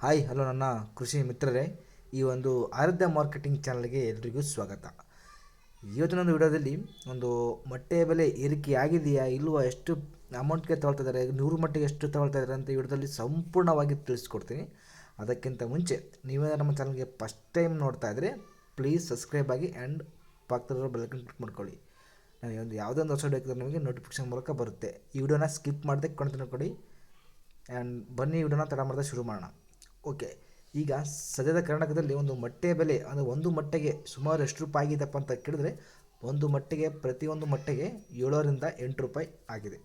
Hi hello ನನ್ನ ಕೃಷಿ ಮಿತ್ರರೇ, ಈ ಒಂದು ಆರಾಧ್ಯ ಮಾರ್ಕೆಟಿಂಗ್ ಚಾನಲ್ಗೆ ಎಲ್ರಿಗೂ ಸ್ವಾಗತ. ಇವತ್ತಿನೊಂದು ವಿಡಿಯೋದಲ್ಲಿ ಒಂದು ಮೊಟ್ಟೆಯ ಬೆಲೆ ಏರಿಕೆ ಆಗಿದೆಯಾ ಇಲ್ವಾ, ಎಷ್ಟು ಅಮೌಂಟ್ಗೆ ತಗೊಳ್ತಾ ಇದ್ದಾರೆ, 100 ಮಟ್ಟಿಗೆ ಎಷ್ಟು ತಗೊಳ್ತಾ ಇದ್ದಾರೆ ಅಂತ ಈ ವಿಡಿಯೋದಲ್ಲಿ ಸಂಪೂರ್ಣವಾಗಿ ತಿಳಿಸ್ಕೊಡ್ತೀನಿ. ಅದಕ್ಕಿಂತ ಮುಂಚೆ ನೀವೇ ನಮ್ಮ ಚಾನಲ್ಗೆ ಫಸ್ಟ್ ಟೈಮ್ ನೋಡ್ತಾ ಇದ್ದರೆ ಪ್ಲೀಸ್ ಸಬ್ಸ್ಕ್ರೈಬ್ ಆಗಿ ಆ್ಯಂಡ್ ಪಕ್ಕದಲ್ಲಿರೋ ಬೆಲ್ಕನ್ ಕ್ಲಿಕ್ ಮಾಡ್ಕೊಳ್ಳಿ. ನಾನು ಯಾವುದೇ ಒಂದು ಹೊಸ ವಿಡಿಯೋ ನಿಮಗೆ ನೋಟಿಫಿಕೇಶನ್ ಮೂಲಕ ಬರುತ್ತೆ. ಈ ವಿಡಿಯೋನ ಸ್ಕಿಪ್ ಮಾಡದೆ ಕಂಟಿನ್ಯೂ ಕೊಡಿ ಆ್ಯಂಡ್ ಬನ್ನಿ ವಿಡಿಯೋನ ತಡ ಮಾಡಿದೆ ಶುರು ಮಾಡೋಣ. ಓಕೆ, ಈಗ ಸದ್ಯದ ಕರ್ನಾಟಕದಲ್ಲಿ ಒಂದು ಮೊಟ್ಟೆಯ ಬೆಲೆ ಅಂದರೆ ಒಂದು ಮೊಟ್ಟೆಗೆ ಸುಮಾರು ಎಷ್ಟು ರೂಪಾಯಿ ಆಗಿದೆಪ್ಪ ಅಂತ ಕೇಳಿದ್ರೆ, ಒಂದು ಮೊಟ್ಟೆಗೆ ಪ್ರತಿಯೊಂದು ಮೊಟ್ಟೆಗೆ 7 ರಿಂದ 8 ರೂಪಾಯಿ ಆಗಿದೆ.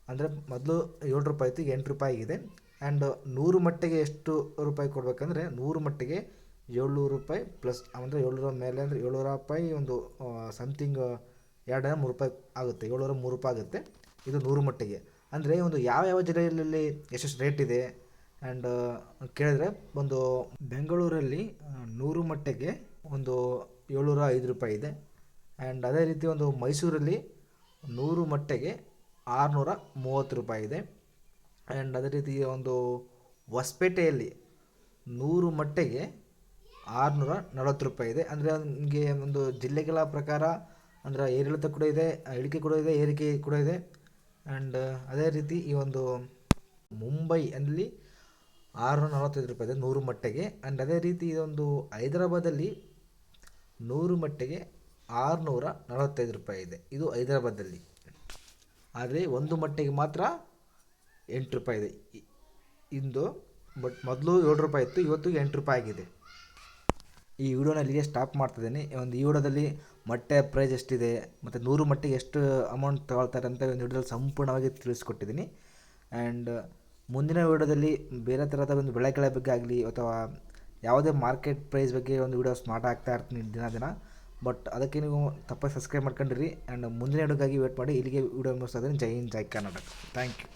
ಅಂದರೆ ಮೊದಲು 7 ರೂಪಾಯಿ ಇತ್ತು, ಈಗ 8 ರೂಪಾಯಿ ಆಗಿದೆ. ಆ್ಯಂಡ್ 100 ಮೊಟ್ಟೆಗೆ ಎಷ್ಟು ರೂಪಾಯಿ ಕೊಡಬೇಕಂದ್ರೆ 100 ಮೊಟ್ಟೆಗೆ 700 ರೂಪಾಯಿ ಪ್ಲಸ್, ಅಂದರೆ 700 ಮೇಲೆ ಅಂದರೆ 700 ರೂಪಾಯಿ ಒಂದು ಸಮಥಿಂಗ್ 2-3 ರೂಪಾಯಿ ಆಗುತ್ತೆ, 703 ರೂಪಾಯಿ ಆಗುತ್ತೆ ಇದು 100 ಮೊಟ್ಟೆಗೆ. ಅಂದರೆ ಒಂದು ಯಾವ ಜಿಲ್ಲೆಯಲ್ಲಿ ಎಷ್ಟೆಷ್ಟು ರೇಟ್ ಇದೆ ಆ್ಯಂಡ್ ಕೇಳಿದ್ರೆ, ಒಂದು ಬೆಂಗಳೂರಲ್ಲಿ 100 ಮೊಟ್ಟೆಗೆ ಒಂದು 705 ರೂಪಾಯಿ ಇದೆ. ಆ್ಯಂಡ್ ಅದೇ ರೀತಿ ಒಂದು ಮೈಸೂರಲ್ಲಿ 100 ಮೊಟ್ಟೆಗೆ 630 ರೂಪಾಯಿ ಇದೆ. ಆ್ಯಂಡ್ ಅದೇ ರೀತಿ ಒಂದು ಹೊಸಪೇಟೆಯಲ್ಲಿ 100 ಮೊಟ್ಟೆಗೆ 640 ರೂಪಾಯಿ ಇದೆ. ಅಂದರೆ ನಿಮಗೆ ಒಂದು ಜಿಲ್ಲೆಗಳ ಪ್ರಕಾರ ಅಂದರೆ ಏರಿಳಿತ ಕೂಡ ಇದೆ, ಇಳಿಕೆ ಕೂಡ ಇದೆ, ಏರಿಕೆ ಕೂಡ ಇದೆ. ಆ್ಯಂಡ್ ಅದೇ ರೀತಿ ಈ ಒಂದು ಮುಂಬೈ ಅಲ್ಲಿ 645 ರೂಪಾಯಿ ಇದೆ 100 ಮೊಟ್ಟೆಗೆ. ಆ್ಯಂಡ್ ಅದೇ ರೀತಿ ಇದೊಂದು ಹೈದರಾಬಾದಲ್ಲಿ 100 ಮೊಟ್ಟೆಗೆ 645 ರೂಪಾಯಿ ಇದೆ, ಇದು ಹೈದರಾಬಾದಲ್ಲಿ. ಆದರೆ ಒಂದು ಮೊಟ್ಟೆಗೆ ಮಾತ್ರ 8 ರೂಪಾಯಿ ಇದೆ ಇಂದು. ಬಟ್ ಮೊದಲು 7 ರೂಪಾಯಿ ಇತ್ತು, ಇವತ್ತು 8 ರೂಪಾಯಿ ಆಗಿದೆ. ಈ ವಿಡಿಯೋನ ಇಲ್ಲಿಗೆ ಸ್ಟಾಪ್ ಮಾಡ್ತಿದ್ದೀನಿ. ಈ ವಿಡಿಯೋದಲ್ಲಿ ಮೊಟ್ಟೆ ಪ್ರೈಸ್ ಎಷ್ಟಿದೆ ಮತ್ತು 100 ಮೊಟ್ಟೆಗೆ ಎಷ್ಟು ಅಮೌಂಟ್ ತಗೊಳ್ತಾರೆ ಅಂತ ಒಂದು ವಿಡಿಯೋದಲ್ಲಿ ಸಂಪೂರ್ಣವಾಗಿ ತಿಳಿಸ್ಕೊಟ್ಟಿದ್ದೀನಿ. ಆ್ಯಂಡ್ ಮುಂದಿನ ವಿಡಿಯೋದಲ್ಲಿ ಬೇರೆ ಥರದ ಒಂದು ಬೆಳೆಗಳ ಬಗ್ಗೆ ಆಗಲಿ ಅಥವಾ ಯಾವುದೇ ಮಾರ್ಕೆಟ್ ಪ್ರೈಸ್ ಬಗ್ಗೆ ಒಂದು ವಿಡಿಯೋಸ್ ಆಗ್ತಾ ಇರ್ತೀನಿ ದಿನ. ಬಟ್ ಅದಕ್ಕೆ ನೀವು ತಪ್ಪಾಗಿ ಸಬ್ಸ್ಕ್ರೈಬ್ ಮಾಡ್ಕೊಂಡಿರಿ. ಆ್ಯಂಡ್ ಮುಂದಿನ ವಿಡಿಯೋಗಾಗಿ ವೇಟ್ ಮಾಡಿ. ಇಲ್ಲಿಗೆ ವಿಡಿಯೋ ಮುಗಿಸ್ತಾ ಇದ್ದೀನಿ. ಜೈ ಹಿಂದ್, ಜೈ ಕರ್ನಾಟಕ. Thank you.